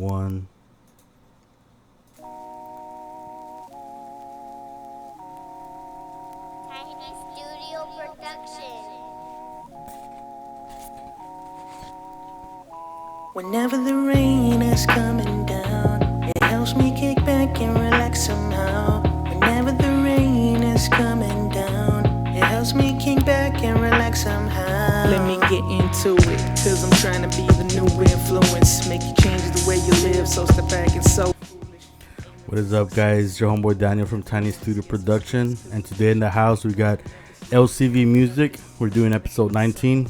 One. Tiny Studio Production. Whenever the rain is coming down, it helps me kick back and relax somehow. Whenever the rain is coming down, it helps me kick back and relax somehow. Let me get into it, cause I'm trying to be the new influence. Make you change the way you live, so step back and so. What is up, guys? Your homeboy Daniel from Tiny Studio Production. And today in the house, we got LCVMUZIK. We're doing episode 19.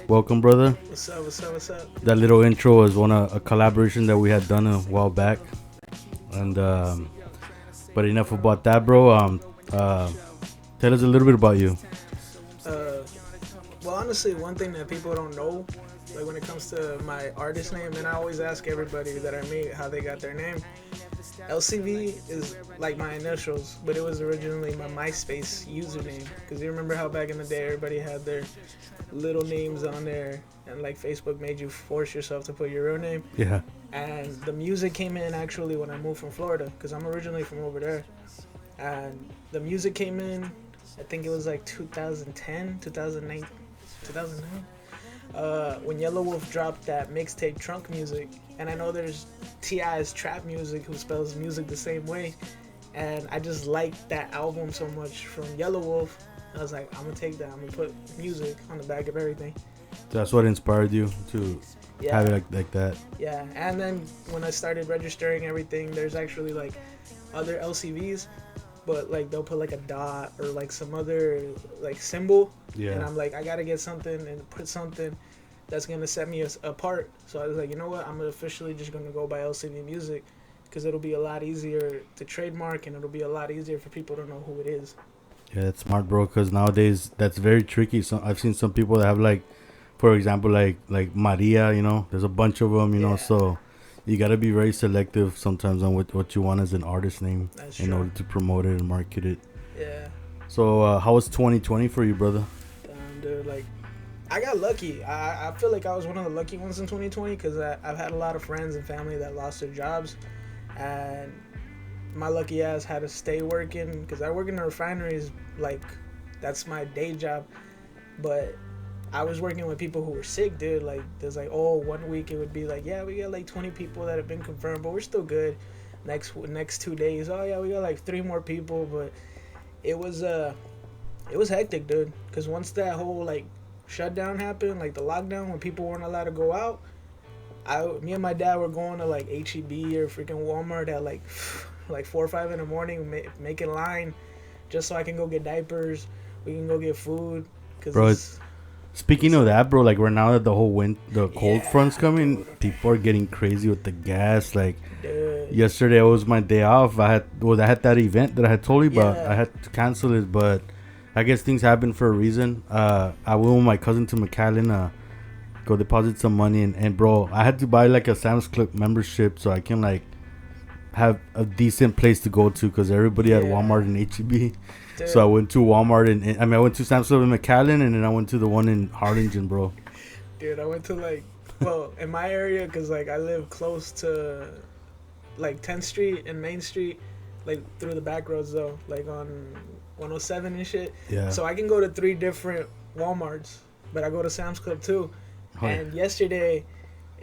Welcome, brother. What's up, what's up, what's up? That little intro was a collaboration that we had done a while back. And, but enough about that, bro. Tell us a little bit about you. Well, honestly, one thing that people don't know, like when it comes to my artist name, and I always ask everybody that I meet how they got their name. LCV is like my initials, but it was originally my MySpace username. Because you remember how back in the day everybody had their little names on there, and like Facebook made you force yourself to put your real name. Yeah. And the music came in actually when I moved from Florida, because I'm originally from over there. And the music came in, I think it was like 2010, 2009, 2009, when Yellow Wolf dropped that mixtape Trunk Music. And I know there's T.I.'s Trap Music, who spells music the same way. And I just liked that album so much from Yellow Wolf. I was like, I'm going to take that. I'm going to put music on the back of everything. That's what inspired you to have it like that. Yeah, and then when I started registering everything, there's actually like other LCVs, but like they'll put like a dot or like some other like symbol. Yeah. And I'm like, I gotta get something and put something that's gonna set me apart. So I was like, you know what? I'm officially just gonna go by LCVMUZIK, because it'll be a lot easier to trademark and it'll be a lot easier for people to know who it is. Yeah, that's smart, bro. Because nowadays that's very tricky. So I've seen some people that have like, for example, like Maria. You know, there's a bunch of them. You know, so you gotta be very selective sometimes on what you want as an artist name in order to promote it and market it. Yeah. So how was 2020 for you, brother? Dude, like, I got lucky. I feel like I was one of the lucky ones in 2020, because I've had a lot of friends and family that lost their jobs, and my lucky ass had to stay working, because I work in the refineries. Like, that's my day job. But I was working with people who were sick, dude. Like, there's like, 1 week it would be like, yeah, we got like 20 people that have been confirmed, but we're still good. Next 2 days, oh yeah, we got like 3 more people. But it was hectic, dude. Because once that whole like shutdown happened, like the lockdown, when people weren't allowed to go out, me and my dad were going to like HEB or freaking Walmart at like 4 or 5 in the morning, making line just so I can go get diapers. We can go get food. Bro, speaking of that, bro, like right now that the cold front's coming, people are getting crazy with the gas. Like, dude, yesterday was my day off. I had that event that I had told you about. Yeah. I had to cancel it, but I guess things happen for a reason. I went with my cousin to McAllen, go deposit some money, and bro, I had to buy like a Sam's Club membership so I can like have a decent place to go to, because everybody at Walmart and HEB. dude. So I went to Walmart and I went to Sam's Club in McAllen, and then I went to the one in Harlingen, bro. Dude, I went to like, well, in my area, because like I live close to like 10th Street and Main Street, like through the back roads though, like on 107 and shit. Yeah. So I can go to 3 different Walmarts, but I go to Sam's Club too. Oh, And yesterday,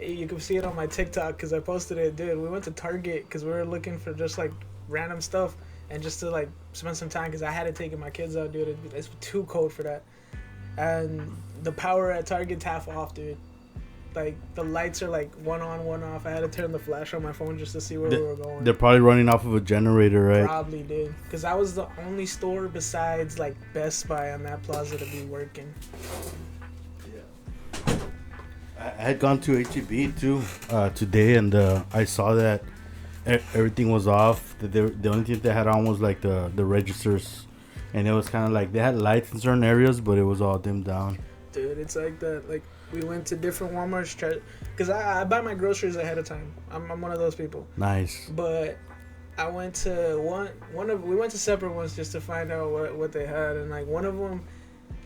you can see it on my TikTok because I posted it, dude. We went to Target because we were looking for just like random stuff and just to like spend some time, because I had to take my kids out, dude. It's too cold for that. And the power at Target's half off, dude. Like the lights are like one on, one off. I had to turn the flash on my phone just to see where we were going. They're probably running off of a generator, right? Probably, dude. Because that was the only store besides like Best Buy on that plaza to be working. I had gone to HEB too today, and I saw that everything was off. The only thing they had on was like the registers, and it was kind of like they had lights in certain areas, but it was all dimmed down. Dude, it's like that. Like, we went to different Walmarts, because I buy my groceries ahead of time. I'm one of those people. Nice. But I went to we went to separate ones just to find out what they had, and like one of them,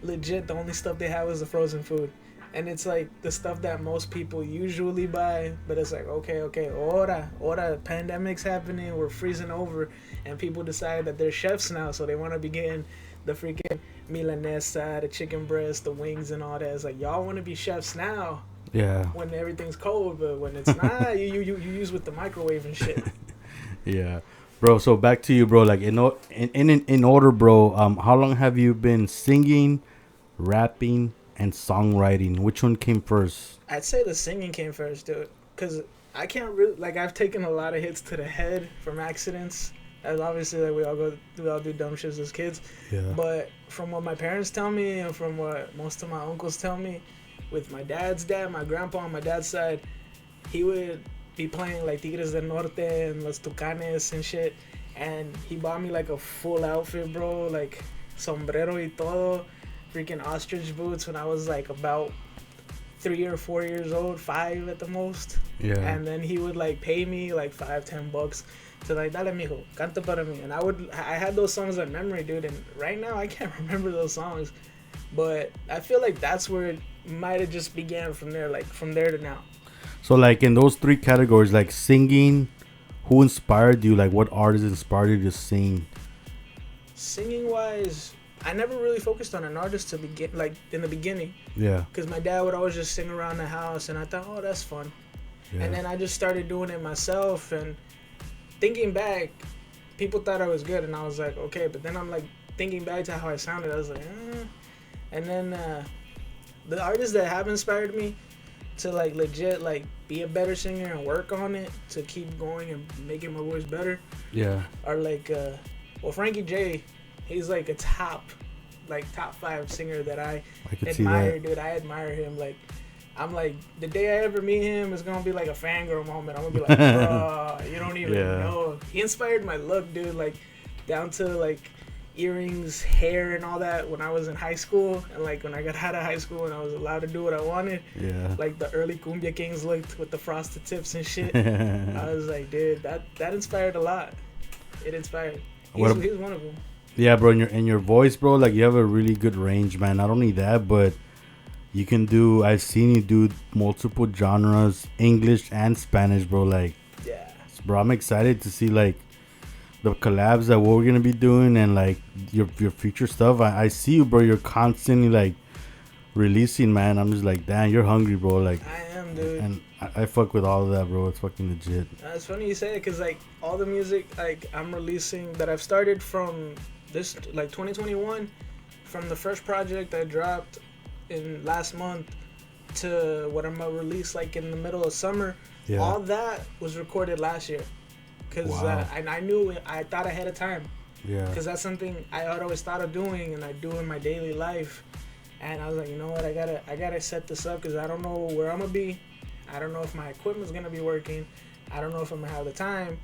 legit, the only stuff they had was the frozen food. and it's like the stuff that most people usually buy, but it's like okay, ora, pandemic's happening, we're freezing over, and people decide that they're chefs now, so they want to be getting the freaking milanesa, the chicken breast, the wings, and all that. It's like y'all want to be chefs now Yeah. when everything's cold, but when it's not, you use with the microwave and shit. Yeah. Bro, so back to you, bro. Like in order, bro. How long have you been singing, rapping, and songwriting? Which one came first? I'd say the singing came first, dude, because I can't really like I've taken a lot of hits to the head from accidents. As obviously, like we all do dumb shit as kids. Yeah. But from what my parents tell me and from what most of my uncles tell me, with my dad's dad, my grandpa on my dad's side, he would be playing like Tigres del Norte and Los Tucanes and shit. And he bought me like a full outfit, bro, like sombrero y todo, freaking ostrich boots when I was like about 3 or 4 years old, 5 at the most. Yeah. And then he would like pay me like $5-10 to like, dale mijo, canta para mí. And I had those songs in memory, dude. And right now I can't remember those songs, but I feel like that's where it might have just began from there, like from there to now. So like in those three categories, like singing, who inspired you? Like what artist inspired you to sing? Singing wise, I never really focused on an artist to begin, like in the beginning, Yeah. because my dad would always just sing around the house, and I thought, oh, that's fun. Yeah. And then I just started doing it myself, and thinking back, people thought I was good, and I was like, okay. But then I'm like thinking back to how I sounded, I was like, And then the artists that have inspired me to like legit like be a better singer and work on it to keep going and making my voice better Yeah. are like, well, Frankie J, he's like a top 5 singer that I could see admire, that. dude. I admire him. Like, I'm like, the day I ever meet him, it's gonna be like a fangirl moment. I'm gonna be like, bro, you don't even Yeah. know. He inspired my look, dude. Like, down to like earrings, hair, and all that when I was in high school, and like when I got out of high school and I was allowed to do what I wanted. Yeah. Like the early Cumbia Kings looked with the frosted tips and shit. I was like, dude, that inspired a lot. It inspired. He's one of them. Yeah, bro. In your voice, bro, like you have a really good range, man. Not only that, but you can do. I've seen you do multiple genres, English and Spanish, bro. Like, Yeah. bro, I'm excited to see like the collabs that we're gonna be doing and like your future stuff. I see you, bro. You're constantly like releasing, man. I'm just like, damn, you're hungry, bro. Like, I am, dude. and I fuck with all of that, bro. It's fucking legit. It's funny you say it, because like all the music like I'm releasing that I've started from this like 2021, from the first project I dropped in last month to what I'm gonna release like in the middle of summer. Yeah. All that was recorded last year, because Wow. I knew it, I thought ahead of time, Yeah. because that's something I had always thought of doing and I do in my daily life. And I was like, you know what, I gotta set this up, because I don't know where I'm gonna be. I don't know if my equipment's gonna be working. I don't know if I'm gonna have the time.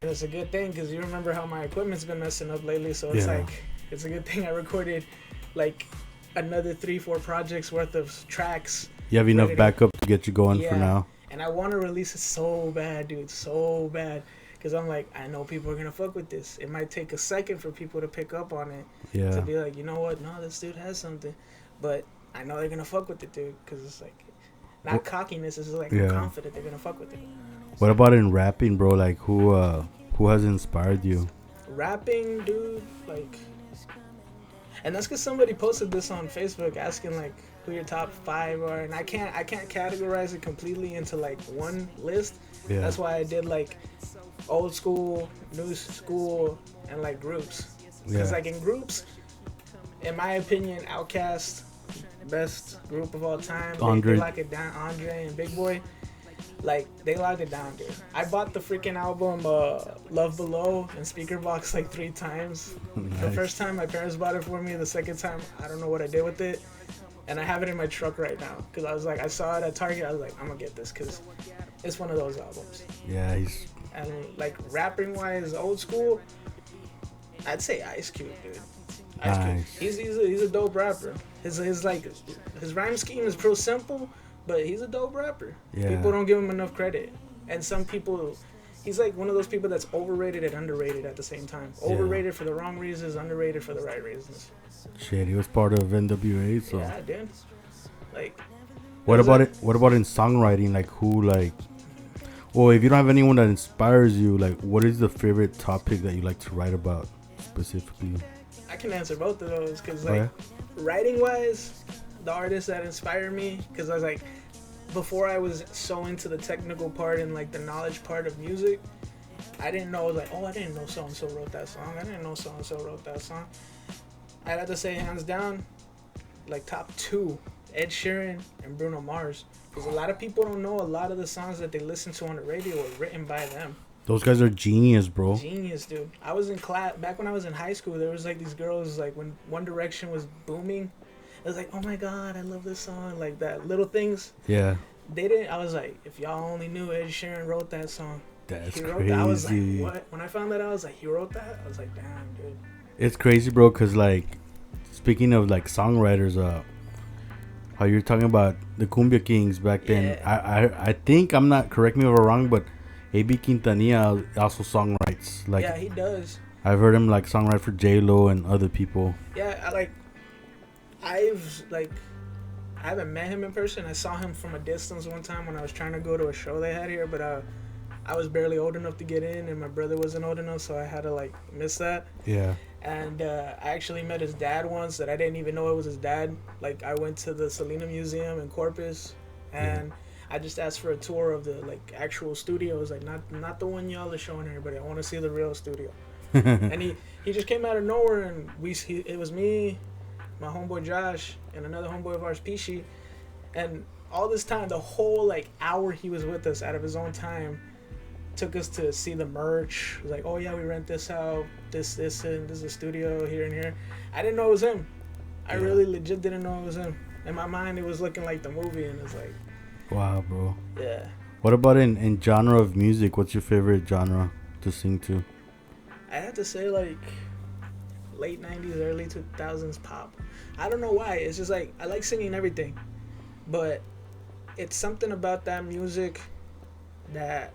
And it's a good thing, because you remember how my equipment's been messing up lately. So it's Yeah. like, it's a good thing I recorded like another 3-4 projects worth of tracks. You have enough ready to- backup to get you going for Yeah. now. And I want to release it so bad, dude, so bad. Because I'm like, I know people are gonna fuck with this. It might take a second for people to pick up on it. Yeah. To be like, you know what? No, this dude has something. But I know they're gonna fuck with it, dude. Because it's like, not cockiness. It's like, Yeah. I'm confident they're gonna fuck with it. What about in rapping, bro? Like who has inspired you? Rapping, dude, like, and that's because somebody posted this on Facebook asking like who your top 5 are, and I can't categorize it completely into like one list. Yeah. That's why I did like old school, new school, and like groups. Because Yeah. like in groups, in my opinion, Outkast, best group of all time. Andre. They lock it down. Andre and Big Boy. Like, they locked it down, dude. I bought the freaking album Love Below in speaker box like 3 times. The Nice. first time my parents bought it for me. The second time, I don't know what I did with it. And I have it in my truck right now. Because I was like, I saw it at Target. I was like, I'm going to get this because it's one of those albums. Yeah, he's And like rapping wise, old school, I'd say Ice Cube, dude. Ice Nice. Cube. He's a dope rapper. His rhyme scheme is real simple, but he's a dope rapper. Yeah. People don't give him enough credit, and some people, he's like one of those people that's overrated and underrated at the same time. Overrated for the wrong reasons, underrated for the right reasons. shit. He was part of NWA, so Yeah, dude. Like, What about it? What about in songwriting? Like who like? Well, if you don't have anyone that inspires you, like what is the favorite topic that you like to write about specifically? I can answer both of those because like writing wise, the artists that inspire me, because I was like, before I was so into the technical part and like the knowledge part of music, I didn't know like, oh, I didn't know so and so wrote that song. I didn't know so and so wrote that song. I'd have to say hands down, like top two, Ed Sheeran and Bruno Mars. Because a lot of people don't know a lot of the songs that they listen to on the radio were written by them. Those guys are genius, bro. Genius, dude. I was in class, back when I was in high school, there was like these girls, like when One Direction was booming, it was like, oh my God, I love this song. Like that, little things. Yeah. They didn't, I was like, if y'all only knew Ed Sheeran wrote that song. That's crazy. That. I was like, what? When I found that out, I was like, he wrote that? I was like, damn, dude. It's crazy, bro, because like, speaking of like songwriters, how you're talking about the Cumbia Kings back then. I think, I'm not, correct me if I'm wrong, but A.B. Quintanilla also songwrites. Like, yeah, he does. I've heard him like songwrite for J-Lo and other people. Yeah, I haven't met him in person. I saw him from a distance one time when I was trying to go to a show they had here, but I was barely old enough to get in, and my brother wasn't old enough, so I had to like miss that. Yeah. And I actually met his dad once that I didn't even know it was his dad. Like, I went to the Museum in Corpus, and I just asked for a tour of the like actual studio. It was like, not the one y'all are showing here, but I want to see the real studio. And he just came out of nowhere, and it was me, my homeboy Josh, and another homeboy of ours, Pishi. And all this time, the whole like hour he was with us out of his own time, took us to see the merch. It was like, oh yeah, we rent this out, this and this is a studio here and here. I didn't know it was him. I really legit didn't know it was him. In my mind, it was looking like the movie, and it's like, wow, bro. Yeah. What about in genre of music? What's your favorite genre to sing to? I have to say like late 90s, early 2000s pop. I don't know why. It's just like, I like singing everything, but it's something about that music that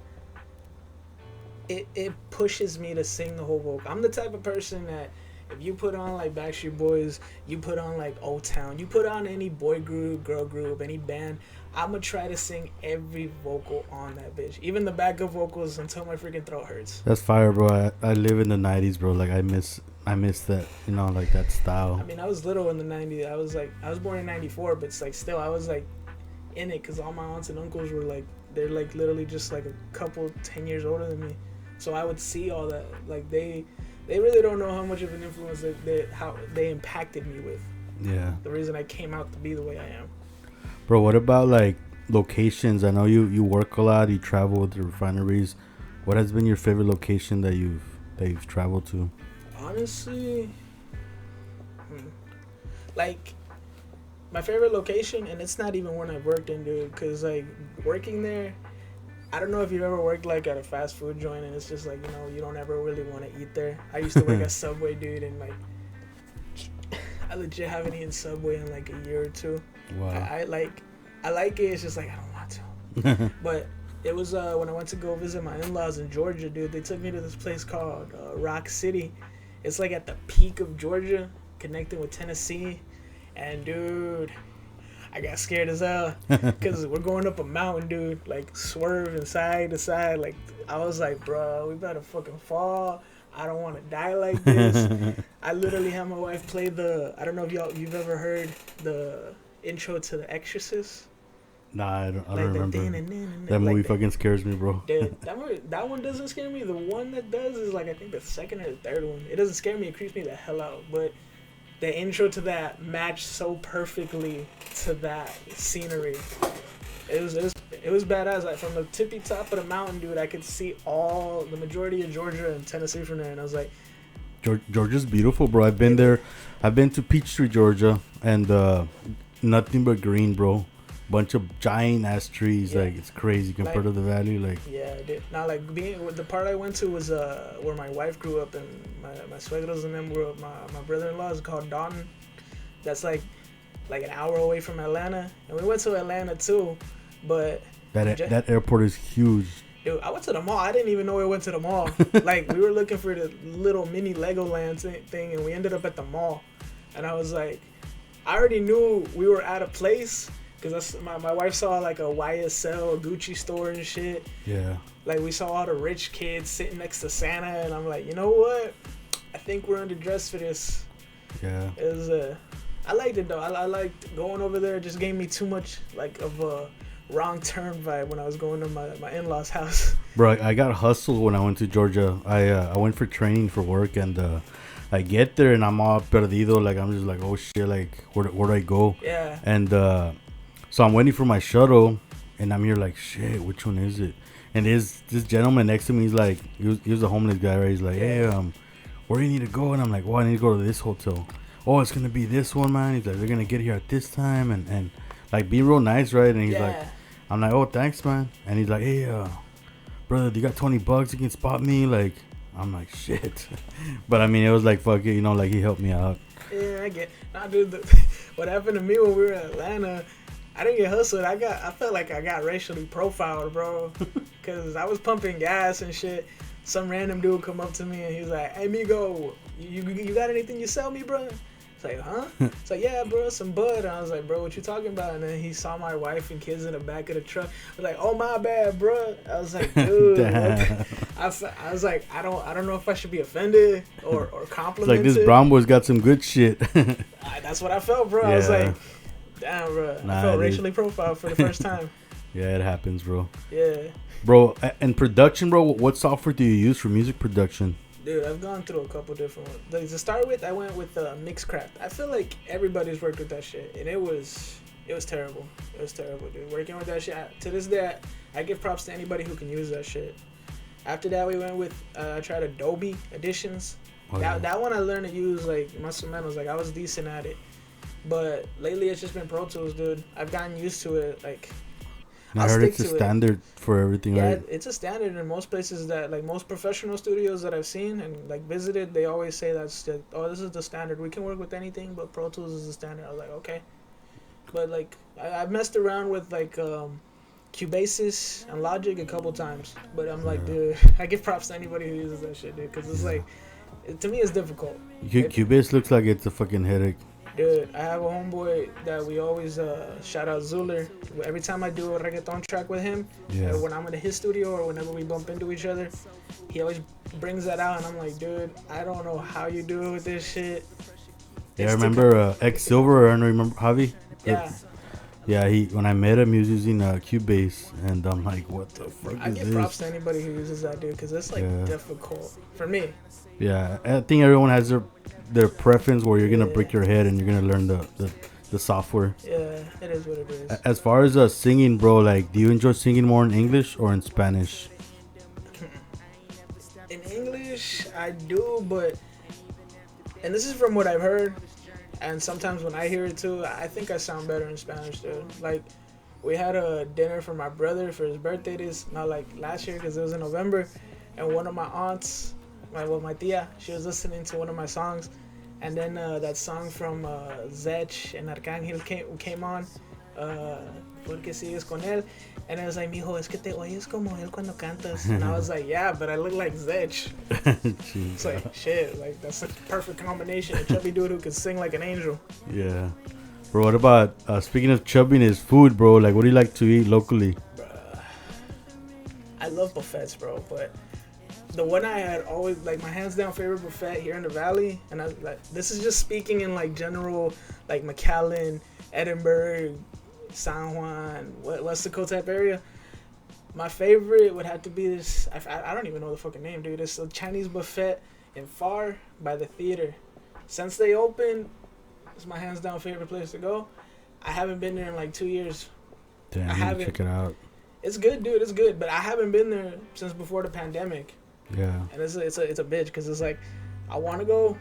it pushes me to sing the whole vocal. I'm the type of person that if you put on like Backstreet Boys, you put on like O-Town, you put on any boy group, girl group, any band, I'm gonna try to sing every vocal on that bitch, even the backup vocals, until my freaking throat hurts. That's fire, bro. I live in the 90s, bro. Like I miss that, you know, like that style. I mean, I was little in the 90s. I was born in 94, but it's like still I was like in it because all my aunts and uncles were like, they're like literally just like a couple 10 years older than me. So I would see all that. Like they really don't know how much of an influence how they impacted me with. Yeah. The reason I came out to be the way I am. Bro, what about like locations? I know you work a lot. You travel with the refineries. What has been your favorite location that you've traveled to? Honestly, like my favorite location, and it's not even one I've worked in, dude. Cause like working there, I don't know if you've ever worked like at a fast food joint, and it's just like, you know, you don't ever really want to eat there. I used to work at Subway, dude, and like I legit haven't eaten Subway in like a year or two. Wow. I like it. It's just like I don't want to. But it was when I went to go visit my in-laws in Georgia, dude. They took me to this place called Rock City. It's like at the peak of Georgia, connecting with Tennessee, and dude, I got scared as hell because we're going up a mountain, dude. Like swerving side to side. Like I was like, bro, we better fucking fall. I don't want to die like this. I literally had my wife play I don't know if you've ever heard the intro to The Exorcist. Nah, I don't remember. That like movie fucking scares me, bro. Dude, that one doesn't scare me. The one that does is like, I think the second or the third one. It doesn't scare me. It creeps me the hell out. But the intro to that matched so perfectly to that scenery. It was badass. Like from the tippy top of the mountain, dude, I could see the majority of Georgia and Tennessee from there, and I was like, Georgia's beautiful, bro. I've been there. I've been to Peachtree, Georgia, and nothing but green, bro. Bunch of giant ass trees. Like it's crazy compared to the valley. Like dude. Now like the part I went to was where my wife grew up, and my suegros and them grew up. My brother-in-law is called Dalton. That's like an hour away from Atlanta, and we went to Atlanta too. But that airport is huge. Dude, I went to the mall. I didn't even know we went to the mall. Like we were looking for the little mini Legoland thing, and we ended up at the mall. And I was like, I already knew we were at a place, Cause my wife saw like a YSL, a Gucci store and shit. Yeah. Like we saw all the rich kids sitting next to Santa, and I'm like, you know what? I think we're underdressed for this. Yeah. It was I liked it though. I liked going over there. It just gave me too much like of a wrong turn vibe when I was going to my in-laws' house. Bro, I got hustled when I went to Georgia. I went for training for work, and I get there and I'm all perdido. Like I'm just like, oh shit, like where do I go? Yeah. And so I'm waiting for my shuttle, and I'm here like, shit, which one is it? And this gentleman next to me, he's like, he was a homeless guy, right? He's like, hey, where do you need to go? And I'm like, well, I need to go to this hotel. Oh, it's gonna be this one, man. He's like, they're gonna get here at this time, and like be real nice, right? And he's like, I'm like, oh, thanks, man. And he's like, hey, brother, you got $20? You can spot me. Like, I'm like, shit. But I mean, it was like, fuck it, you know, like he helped me out. Yeah, I get. Nah, dude, what happened to me when we were in Atlanta? I didn't get hustled. I felt like I got racially profiled, bro. Cause I was pumping gas and shit. Some random dude come up to me and he's like, "Hey, Migo, you got anything you sell me, bro?" It's like, huh? It's like, yeah, bro, some bud. And I was like, bro, what you talking about? And then he saw my wife and kids in the back of the truck. I was like, oh, my bad, bro. I was like, dude. I was like, I don't know if I should be offended or complimented. It's like, this brown boy's got some good shit. That's what I felt, bro. Yeah. I was like, damn, bro. I felt racially profiled for the first time. Yeah, it happens, bro. Yeah. Bro, and production, bro, what software do you use for music production? Dude, I've gone through a couple different ones. Like, to start with, I went with Mixcraft. I feel like everybody's worked with that shit, and it was terrible. It was terrible, dude. Working with that shit, to this day, I give props to anybody who can use that shit. After that, we went with, I tried Adobe Editions. That one I learned to use, like, muscle memories. Like, I was decent at it. But lately, it's just been Pro Tools, dude. I've gotten used to it, like... I heard it's a standard for everything, right? Yeah, it's a standard in most places that, like, most professional studios that I've seen and, like, visited, they always say this is the standard. We can work with anything, but Pro Tools is the standard. I was like, okay. But, like, I've messed around with, like, Cubasis and Logic a couple times. But I'm like, dude, I give props to anybody who uses that shit, dude. Because it's, like, to me, it's difficult. Cubase looks like it's a fucking headache. Dude, I have a homeboy that we always shout out Zuler. Every time I do a reggaeton track with him, when I'm in his studio or whenever we bump into each other, he always brings that out, and I'm like, dude, I don't know how you do it with this shit. Yeah, I remember X Silver. I don't remember Javi. Yeah. Yeah, when I met him, he was using Cubase, and I'm like, what the fuck is this? I give props to anybody who uses that, dude, because it's like difficult for me. Yeah, I think everyone has their preference where you're gonna break your head and you're gonna learn the software. Yeah, it is what it is. As far as singing, bro, like, do you enjoy singing more in English or in Spanish? In English, I do, but, and this is from what I've heard, and sometimes when I hear it too, I think I sound better in Spanish, dude. Like, we had a dinner for my brother for his birthday last year, because it was in November, and one of my aunts, my tia, she was listening to one of my songs, and then that song from Zech and Arcángel came on, Porque sigues con él, and I was like, mijo, es que te oyes como él cuando cantas, and I was like, yeah, but I look like Zech. It's like, shit, like, that's a perfect combination, a chubby dude who can sing like an angel. Yeah. Bro, what about, speaking of chubbiness, food, bro, like, what do you like to eat locally? I love buffets, bro, but the one I had always, like, my hands down favorite buffet here in the Valley, and I like, this is just speaking in, like, general, like, McAllen, Edinburgh, San Juan, West Dakota type area. My favorite would have to be this, I don't even know the fucking name, dude. It's a Chinese buffet in Far by the theater. Since they opened, it's my hands down favorite place to go. I haven't been there in like 2 years. Damn, I haven't. Check it out. It's good, dude. It's good, but I haven't been there since before the pandemic. Yeah. And it's a bitch because it's like, I want to go,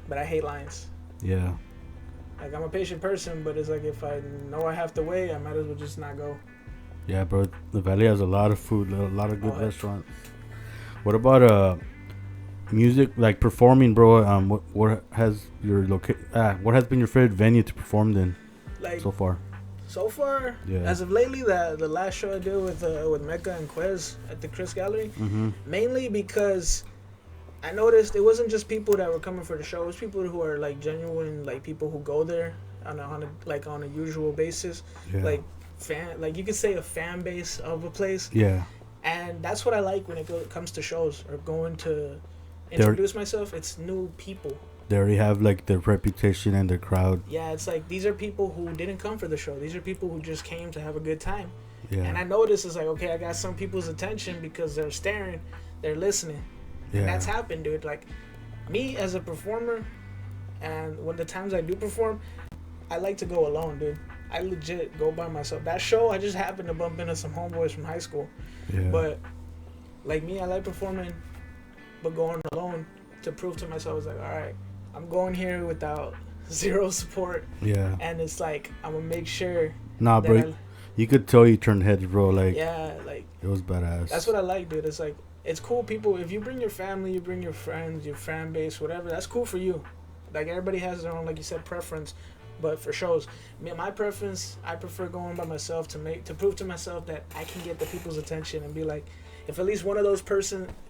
but I hate lines. Yeah. Like, I'm a patient person, but it's like, if I know I have to wait, I might as well just not go. Yeah, bro. The Valley has a lot of food, a lot of good restaurants. What about music, like performing, bro? What has what has been your favorite venue to perform in, like, so far? So far, as of lately, the last show I did with Mecca and Quez at the Chris Gallery, mainly because I noticed it wasn't just people that were coming for the show. It was people who are like genuine, like people who go there on a usual basis, Yeah. like you could say a fan base of a place, Yeah. and that's what I like when it comes to shows or going to They're- introduce myself. It's new people. They already have like their reputation and their crowd. Yeah, it's like these are people who didn't come for the show. These are people who just came to have a good time. Yeah. And I notice it's like, okay, I got some people's attention because they're staring, they're listening. Yeah. And that's happened, dude. Like, me as a performer, and when the times I do perform, I like to go alone, dude. I legit go by myself. That show, I just happened to bump into some homeboys from high school. Yeah. But, like me, I like performing, but going alone to prove to myself, it's like, all right, I'm going here without zero support. Yeah. And it's like, I'm going to make sure Nah, that bro. You could tell you turned heads, bro. Like, yeah, like, it was badass. that's what I like, dude. It's like, it's cool, people. If you bring your family, you bring your friends, your fan base, whatever, that's cool for you. Like, everybody has their own, like you said, preference. But for shows, my preference, I prefer going by myself to prove to myself that I can get the people's attention and be like, if at least one of those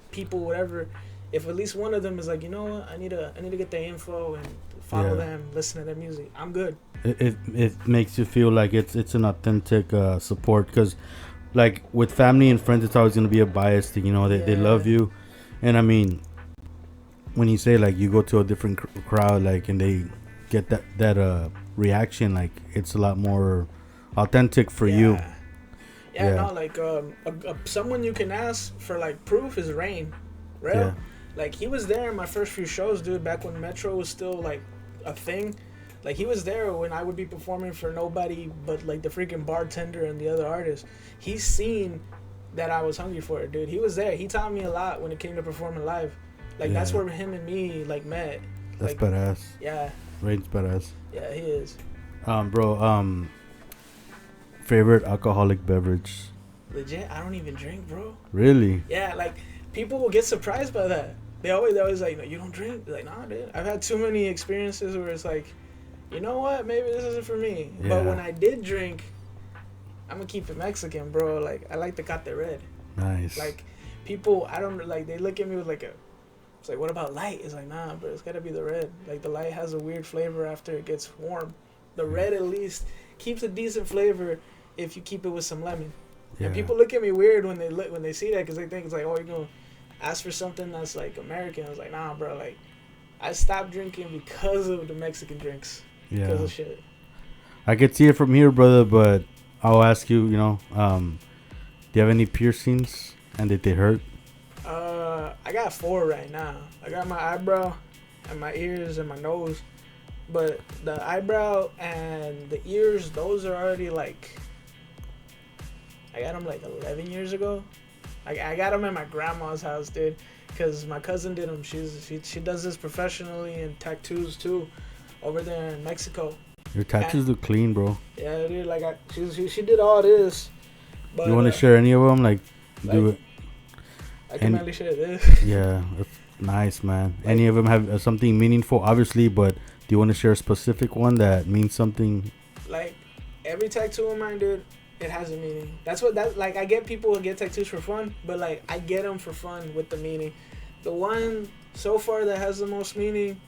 people, whatever, if at least one of them is like, you know what, I need to get their info and follow them, listen to their music, I'm good. It makes you feel like it's an authentic support, because like with family and friends, it's always gonna be a biased thing. You know, they love you, and I mean, when you say like you go to a different crowd, like, and they get that reaction, like it's a lot more authentic for you. Yeah, no, like someone you can ask for like proof is Rain. Yeah. Like, he was there in my first few shows, dude, back when Metro was still like a thing. Like, he was there when I would be performing for nobody but like the freaking bartender and the other artists. He's seen that I was hungry for it, dude. He was there. He taught me a lot when it came to performing live. Like, that's where him and me like met. That's like, badass. Yeah. Rain's badass. Yeah, he is. Bro, favorite alcoholic beverage? Legit, I don't even drink, bro. Really? Yeah, like, people will get surprised by that. They always like, no, you don't drink? They're like, nah, dude. I've had too many experiences where it's like, you know what? Maybe this isn't for me. Yeah. But when I did drink, I'm gonna keep it Mexican, bro. Like, I like the Cate Red. Nice. Like, people, I don't, like, they look at me with like it's like, what about light? It's like, nah, but it's gotta be the red. Like, the light has a weird flavor after it gets warm. The red at least keeps a decent flavor if you keep it with some lemon. Yeah. And people look at me weird when they see that, because they think it's like, oh, you're gonna ask for something that's like American. I was like, nah, bro. Like, I stopped drinking because of the Mexican drinks. Because of shit. I could see it from here, brother, but I'll ask you, do you have any piercings, and did they hurt? I got 4 right now. I got my eyebrow and my ears and my nose. But the eyebrow and the ears, those are already like, I got them like 11 years ago. I got them at my grandma's house, dude, because my cousin did them. She does this professionally, and tattoos too, over there in Mexico. Your tattoos look clean, bro. Yeah, dude. Like, she did all this. But, you want to share any of them? Like, do it. I can only share this. Yeah, that's nice, man. Like, any of them have something meaningful, obviously, but do you want to share a specific one that means something? Like, every tattoo of mine, dude, it has a meaning. Like, I get people who get tattoos for fun, but like, I get them for fun with the meaning. The one so far that has the most meaning,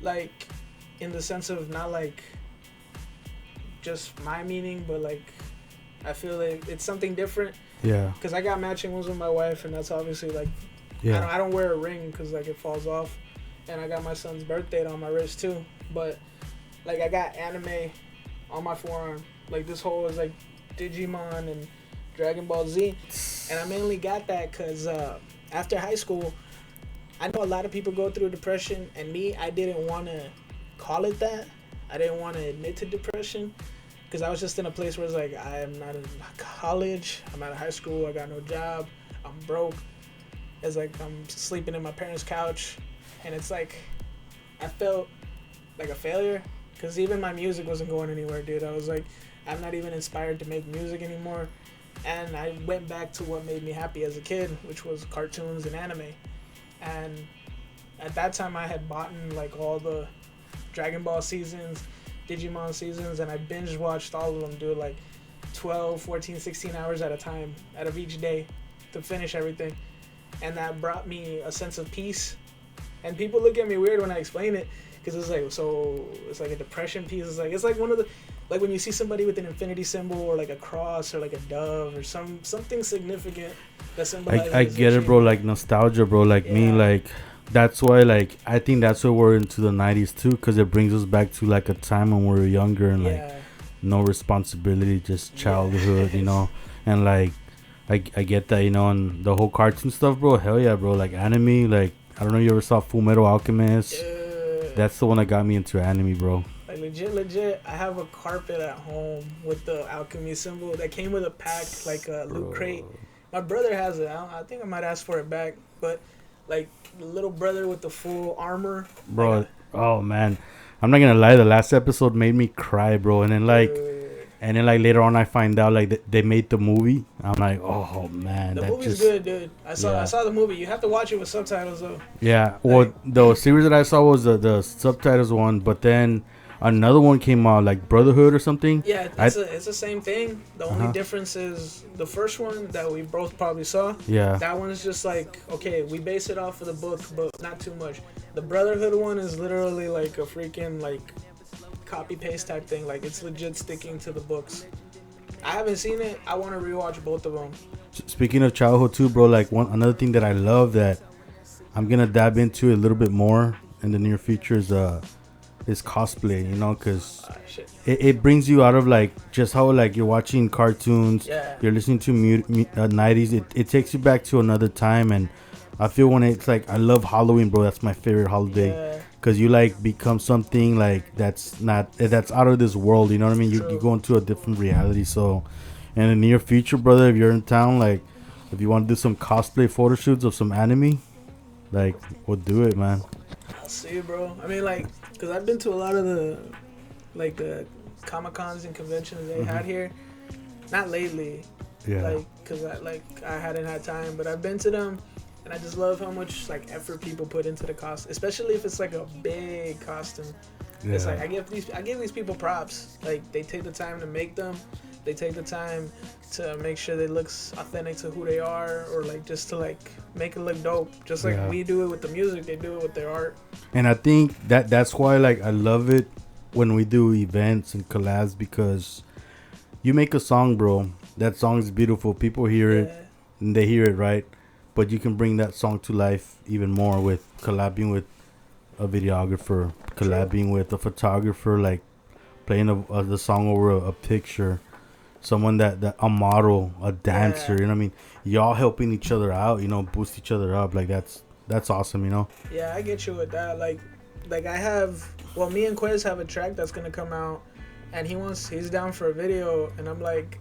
like, in the sense of not like just my meaning, but like, I feel like it's something different. Yeah. Because I got matching ones with my wife, and that's obviously like, yeah. I don't wear a ring because like it falls off, and I got my son's birth date on my wrist too. But like, I got anime on my forearm. Like, this whole is like Digimon and Dragon Ball Z, and I mainly got that because after high school, I know a lot of people go through depression, and me, I didn't want to call it that. I didn't want to admit to depression. Because I was just in a place where it's like, I am not in college, I'm out of high school, I got no job, I'm broke. It's like I'm sleeping in my parents' couch. And it's like, I felt like a failure. Because even my music wasn't going anywhere, dude. I was like, I'm not even inspired to make music anymore. And I went back to what made me happy as a kid, which was cartoons and anime. And at that time, I had bought like all the Dragon Ball seasons, Digimon seasons, and I binge watched all of them, dude, like 12, 14, 16 hours at a time out of each day to finish everything. And that brought me a sense of peace. And people look at me weird when I explain it, because it's like a depression piece. It's like one of the, like when you see somebody with an infinity symbol or like a cross or like a dove or something significant that symbolizes. I get it, bro. Like nostalgia, bro. Like me, like that's why, like I think that's why we're into the '90s too, because it brings us back to like a time when we were younger and like no responsibility, just childhood, you know, and like I get that, you know, and the whole cartoon stuff, bro. Hell yeah, bro. Like anime, like I don't know, you ever saw Full Metal Alchemist? That's the one that got me into anime, bro. Like legit, I have a carpet at home with the alchemy symbol that came with a pack, like a loot crate. My brother has it. I think I might ask for it back, but like the little brother with the full armor, bro. Oh man, I'm not gonna lie. The last episode made me cry, bro. And then like later on, I find out like they made the movie. I'm like, oh man, the movie's good, dude. I saw the movie. You have to watch it with subtitles though. Yeah, well, the series that I saw was the subtitles one, but then another one came out, like Brotherhood or something. Yeah, it's the same thing. The only difference is the first one that we both probably saw. Yeah. That one's just like, okay, we base it off of the book, but not too much. The Brotherhood one is literally like a freaking like copy paste type thing. Like it's legit sticking to the books. I haven't seen it. I want to rewatch both of them. Speaking of childhood too, bro, like another thing that I love that I'm gonna dab into a little bit more in the near future is cosplay, you know, because it brings you out of like just how like you're watching cartoons, you're listening to 90s. It takes you back to another time, and I feel when it's like I love Halloween, bro. That's my favorite holiday because you like become something like that's out of this world. You know what I mean? You go into a different reality. So, in the near future, brother, if you're in town, like if you want to do some cosplay photo shoots of some anime, like we'll do it, man. I'll see, bro. I mean, like, because I've been to a lot of the Comic-Cons and conventions they had here. Not lately. Yeah. Like, because I hadn't had time, but I've been to them, and I just love how much, like, effort people put into the costume, especially if it's, like, a big costume. Yeah. It's like, I give these people props. Like, they take the time to make them. They take the time to make sure they looks authentic to who they are, or like just to like make it look dope. Just like we do it with the music, they do it with their art. And I think that's why like I love it when we do events and collabs, because you make a song, bro. That song is beautiful. People hear it and they hear it, right? But you can bring that song to life even more with collabing with a videographer, collabing with a photographer, like playing the song over a picture. Someone that a model, a dancer, you know what I mean? Y'all helping each other out, you know, boost each other up. Like that's awesome, you know? Yeah, I get you with that. Like I have, well, me and Quez have a track that's gonna come out, and he's down for a video, and I'm like,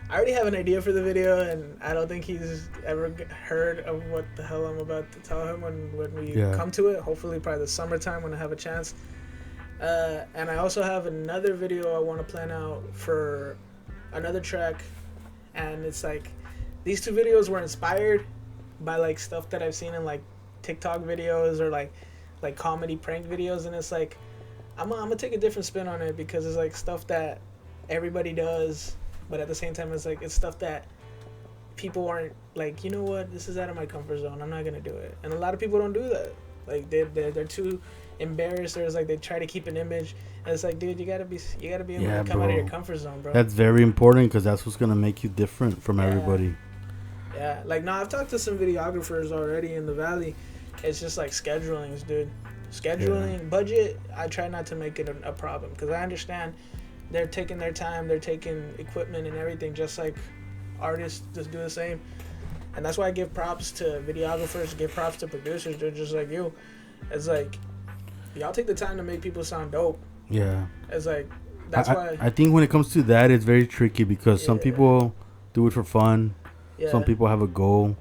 I already have an idea for the video, and I don't think he's ever heard of what the hell I'm about to tell him when we come to it. Hopefully probably the summertime when I have a chance. And I also have another video I want to plan out for another track, and it's like these two videos were inspired by like stuff that I've seen in like TikTok videos or like comedy prank videos, and it's like I'm gonna take a different spin on it because it's like stuff that everybody does, but at the same time it's like it's stuff that people aren't like, you know what, this is out of my comfort zone, I'm not gonna do it. And a lot of people don't do that. Like they're too embarrassed, or it's like they try to keep an image, and it's like, dude, you gotta be able to come out of your comfort zone, bro. That's very important because that's what's gonna make you different from everybody. Yeah, like I've talked to some videographers already in the valley. It's just like scheduling, dude. Budget, I try not to make it a problem because I understand they're taking their time, they're taking equipment and everything, just like artists just do the same. And that's why I give props to videographers, give props to producers. They're just like you. It's like, y'all take the time to make people sound dope. Yeah. It's like, that's why. I think when it comes to that, it's very tricky because some people do it for fun. Yeah. Some people have a goal.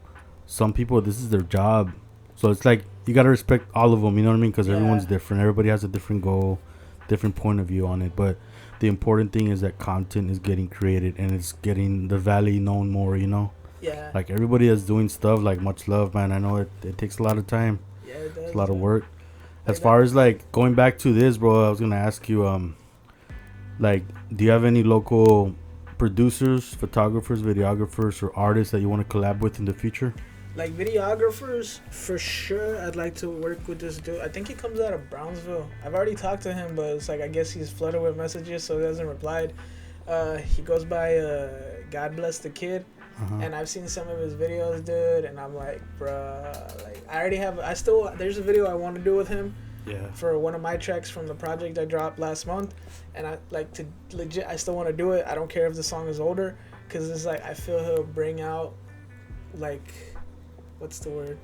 Some people, this is their job. So it's like, you got to respect all of them, you know what I mean? Because everyone's different. Everybody has a different goal, different point of view on it. But the important thing is that content is getting created and it's getting the valley known more, you know? Yeah. Like everybody that's doing stuff, like much love, man. I know it takes a lot of time. Yeah, it does. It's a lot of work. As far as like going back to this, bro, I was gonna ask you, like, do you have any local producers, photographers, videographers, or artists that you want to collab with in the future? Like videographers, for sure, I'd like to work with this dude. I think he comes out of Brownsville. I've already talked to him, but it's like I guess he's flooded with messages, so he hasn't replied. He goes by God Bless the Kid, and I've seen some of his videos, dude, and I'm like, bruh, like there's a video I want to do with him. Yeah. For one of my tracks from the project I dropped last month, and I like to legit. I still want to do it. I don't care if the song is older, cause it's like I feel he'll bring out, like, what's the word?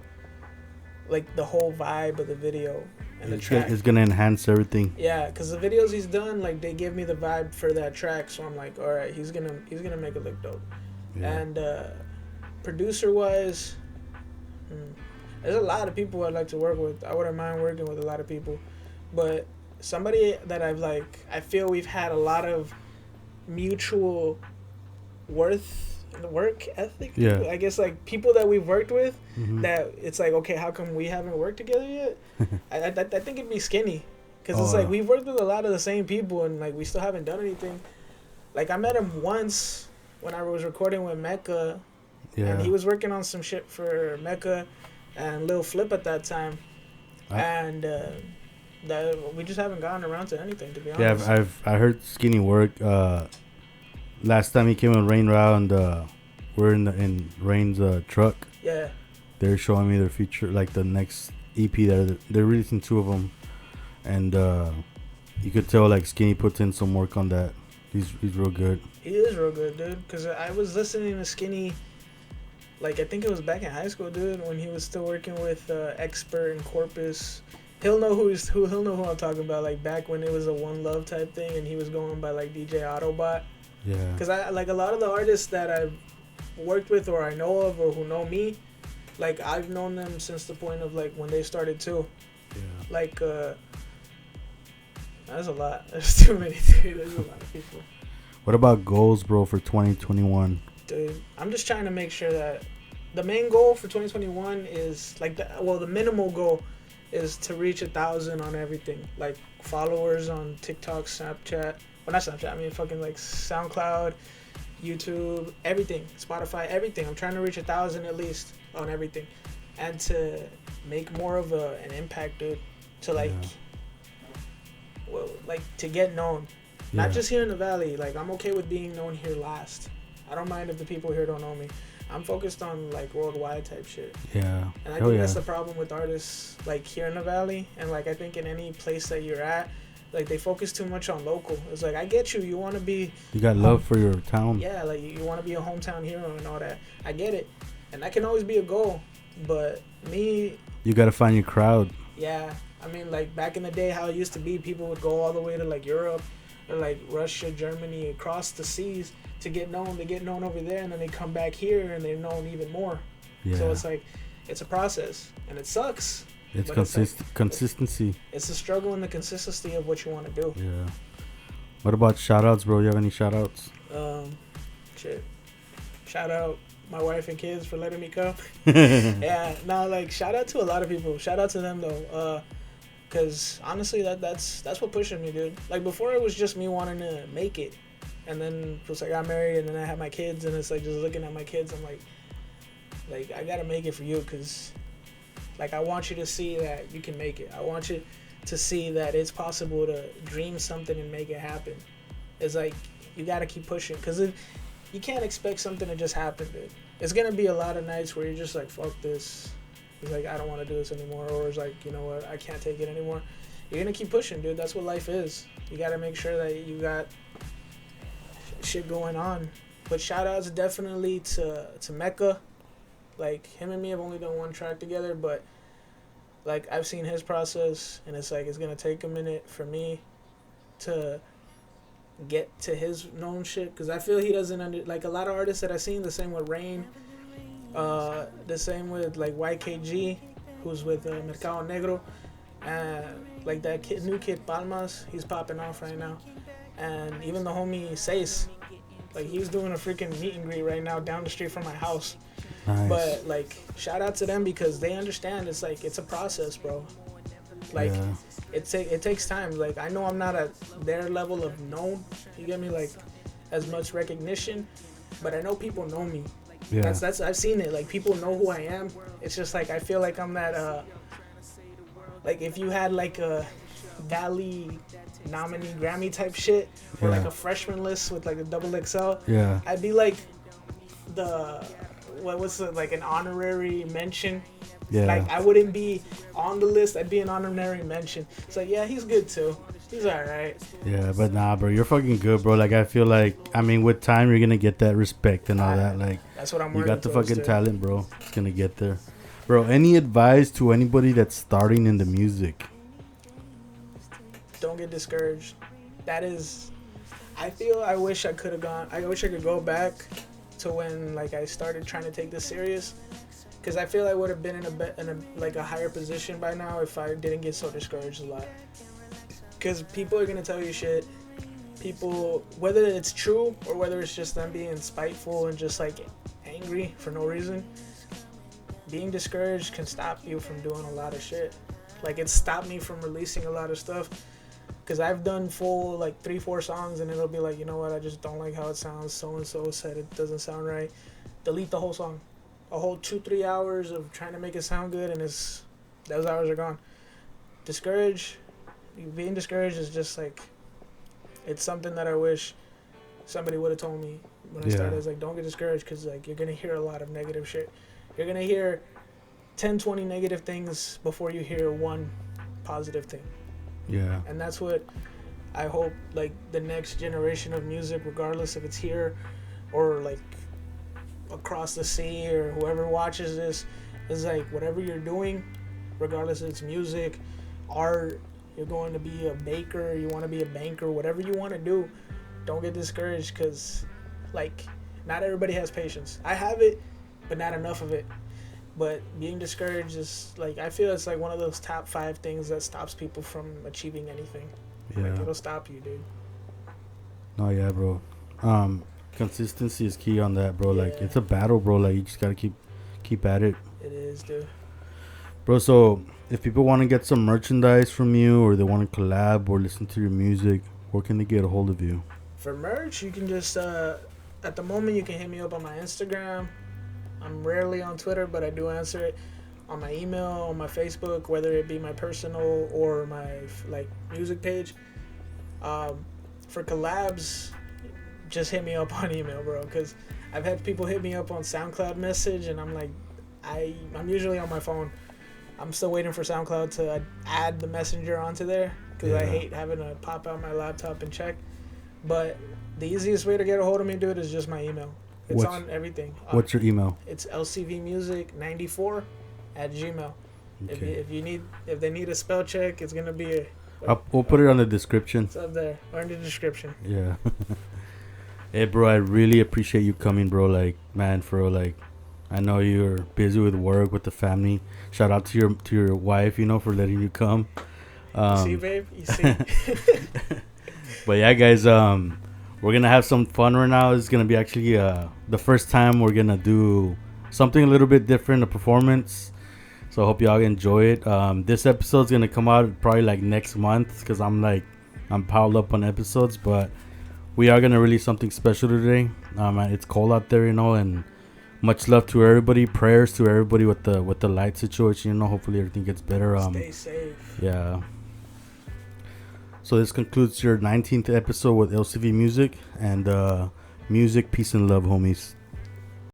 Like the whole vibe of the video and the track. It's gonna enhance everything. Yeah, cause the videos he's done, like they give me the vibe for that track, so I'm like, all right, he's gonna make it look dope. Yeah. And producer wise, there's a lot of people I'd like to work with. I wouldn't mind working with a lot of people, but somebody that I feel we've had a lot of mutual work ethic. Yeah. I guess like people that we've worked with, that it's like, okay, how come we haven't worked together yet? I think it'd be Skinny, because it's like we've worked with a lot of the same people, and like we still haven't done anything. Like I met him once when I was recording with Mecca, and he was working on some shit for Mecca and Lil Flip at that time, and that we just haven't gotten around to anything, to be honest. Yeah, I heard Skinny work. Last time he came with Rain Rao, and we're in Rain's truck. Yeah. They're showing me their feature, like the next EP. They're releasing 2 of them, and you could tell like Skinny puts in some work on that. He's real good. He is real good, dude. Cause I was listening to Skinny, like I think it was back in high school, dude, when he was still working with Expert and Corpus. He'll know he'll know who I'm talking about. Like back when it was a One Love type thing, and he was going by like DJ Autobot. Yeah. Cause I like a lot of the artists that I've worked with or I know of or who know me, like I've known them since the point of like when they started too. Yeah. Like that's a lot. There's too many, dude. There's a lot of people. What about goals, bro, for 2021? Dude, I'm just trying to make sure that the main goal for 2021 is like the minimal goal is to reach 1,000 on everything, like followers on TikTok, Snapchat. Well, not Snapchat. I mean, fucking like SoundCloud, YouTube, everything, Spotify, everything. I'm trying to reach 1,000 at least on everything, and to make more of an impact, dude. To like, well, like to get known, not just here in the Valley. Like I'm okay with being known here last. I don't mind if the people here don't know me. I'm focused on like worldwide type shit. Yeah. And I think that's the problem with artists like here in the Valley, and like I think in any place that you're at, like they focus too much on local. It's like I get you. You want to be. You got love for your town. Yeah, like you want to be a hometown hero and all that. I get it, and that can always be a goal. But me. You gotta find your crowd. Yeah, I mean, like back in the day, how it used to be, people would go all the way to like Europe or like Russia, Germany, across the seas to get known. They get known over there, and then they come back here and they're known even more. Yeah. So it's like, it's a process, and it sucks. It's consistency. It's the struggle and the consistency of what you want to do. Yeah. What about shout outs, bro? You have any shout outs? Shit. Shout out my wife and kids for letting me come. Yeah, no, like shout out to a lot of people. Shout out to them though, cause honestly, that's what pushing me, dude. Like before, it was just me wanting to make it, and then it was like I got married, and then I had my kids, and it's like just looking at my kids, I'm like I gotta make it for you, cause like I want you to see that you can make it. I want you to see that it's possible to dream something and make it happen. It's like you gotta keep pushing, cause you can't expect something to just happen, dude. It's gonna be a lot of nights where you're just like, fuck this. It's like, I don't want to do this anymore. Or it's like, you know what, I can't take it anymore. You're gonna keep pushing, dude. That's what life is. You gotta make sure that you got shit going on. But shout outs definitely to Mecca. Like, him and me have only done one track together, but like I've seen his process, and it's like it's gonna take a minute for me to get to his known shit, because I feel he doesn't like a lot of artists that I've seen. The same with Rain, the same with like YKG, who's with Mercado Negro, and like that new kid Palmas, he's popping off right now. And even the homie Seis, like he's doing a freaking meet and greet right now down the street from my house. Nice. But like shout out to them, because they understand it's like it's a process, bro. Like it takes time. Like I know I'm not at their level of known, you get me, like as much recognition, but I know people know me, Yeah. That's I've seen it. Like people know who I am. It's just like I feel like I'm that like if you had like a Valley nominee Grammy type shit or like Yeah. a freshman list with like a double XL. Yeah. I'd be like the what's it, like an honorary mention. Yeah. Like I wouldn't be on the list. I'd be an honorary mention. It's like yeah, he's good too. He's all right. Yeah, but nah, bro, you're fucking good, bro. Like I feel like, I mean, with time you're gonna get that respect and all that. Like That's what I'm you working got the towards, fucking too. talent, bro. It's gonna get there, bro. Any advice to anybody that's starting in the music? Don't get discouraged. That is, I feel I wish I could have gone. I wish I could go back to when like I started trying to take this serious, because I feel I would have been in a like a higher position by now if I didn't get so discouraged a lot. Because people are gonna tell you shit. People, whether it's true or whether it's just them being spiteful and just like angry for no reason, being discouraged can stop you from doing a lot of shit. Like it stopped me from releasing a lot of stuff. Because I've done full like 3-4 songs and it'll be like, you know what, I just don't like how it sounds. So and so said it doesn't sound right. Delete the whole song. A whole 2-3 hours of trying to make it sound good, and those hours are gone. Being discouraged is just like, it's something that I wish somebody would have told me when I started. It's like, don't get discouraged, because like you're gonna hear a lot of negative shit. You're gonna hear 10-20 negative things before you hear one positive thing. Yeah. And that's what I hope like the next generation of music, regardless if it's here or like across the sea or whoever watches this, is like whatever you're doing, regardless if it's music, art, you're going to be a baker, you want to be a banker, whatever you want to do, don't get discouraged, because like not everybody has patience. I have it, but not enough of it. But being discouraged is like, I feel it's like one of those top 5 things that stops people from achieving anything. Yeah. Like it'll stop you, dude. No, yeah, bro. Consistency is key on that, bro. Like Yeah. it's a battle, bro. Like you just gotta keep at it, It is, dude. bro. So if people want to get some merchandise from you, or they want to collab or listen to your music, where can they get a hold of you? For merch, you can just at the moment you can hit me up on my Instagram. I'm rarely on Twitter, but I do answer it. On my email, on my Facebook, whether it be my personal or my like music page. For collabs, just hit me up on email, bro. Because I've had people hit me up on SoundCloud message, and I'm like, I'm usually on my phone. I'm still waiting for SoundCloud to add the messenger onto there, because I hate having to pop out my laptop and check. But the easiest way to get a hold of me, dude, is just my email. It's on everything. What's your email? It's LCVMUZIK94@gmail. Okay. If they need a spell check, it's gonna be We'll put it on the description. it's up there or in the description. Yeah. Hey, bro, I really appreciate you coming, bro. Like, man, for real, like, I know you're busy with work, with the family. Shout out to your wife, you know, for letting you come. You see, babe? You see? But yeah, guys, we're gonna have some fun right now. It's gonna be actually the first time we're gonna do something a little bit different, a performance. So I hope y'all enjoy it. This episode's gonna come out probably like next month, because I'm piled up on episodes. But we are gonna release something special today. It's cold out there, you know, and much love to everybody. Prayers to everybody with the light situation. You know, hopefully everything gets better. Stay safe. Yeah. So this concludes your 19th episode with LCVMUZIK, and music, peace, and love, homies.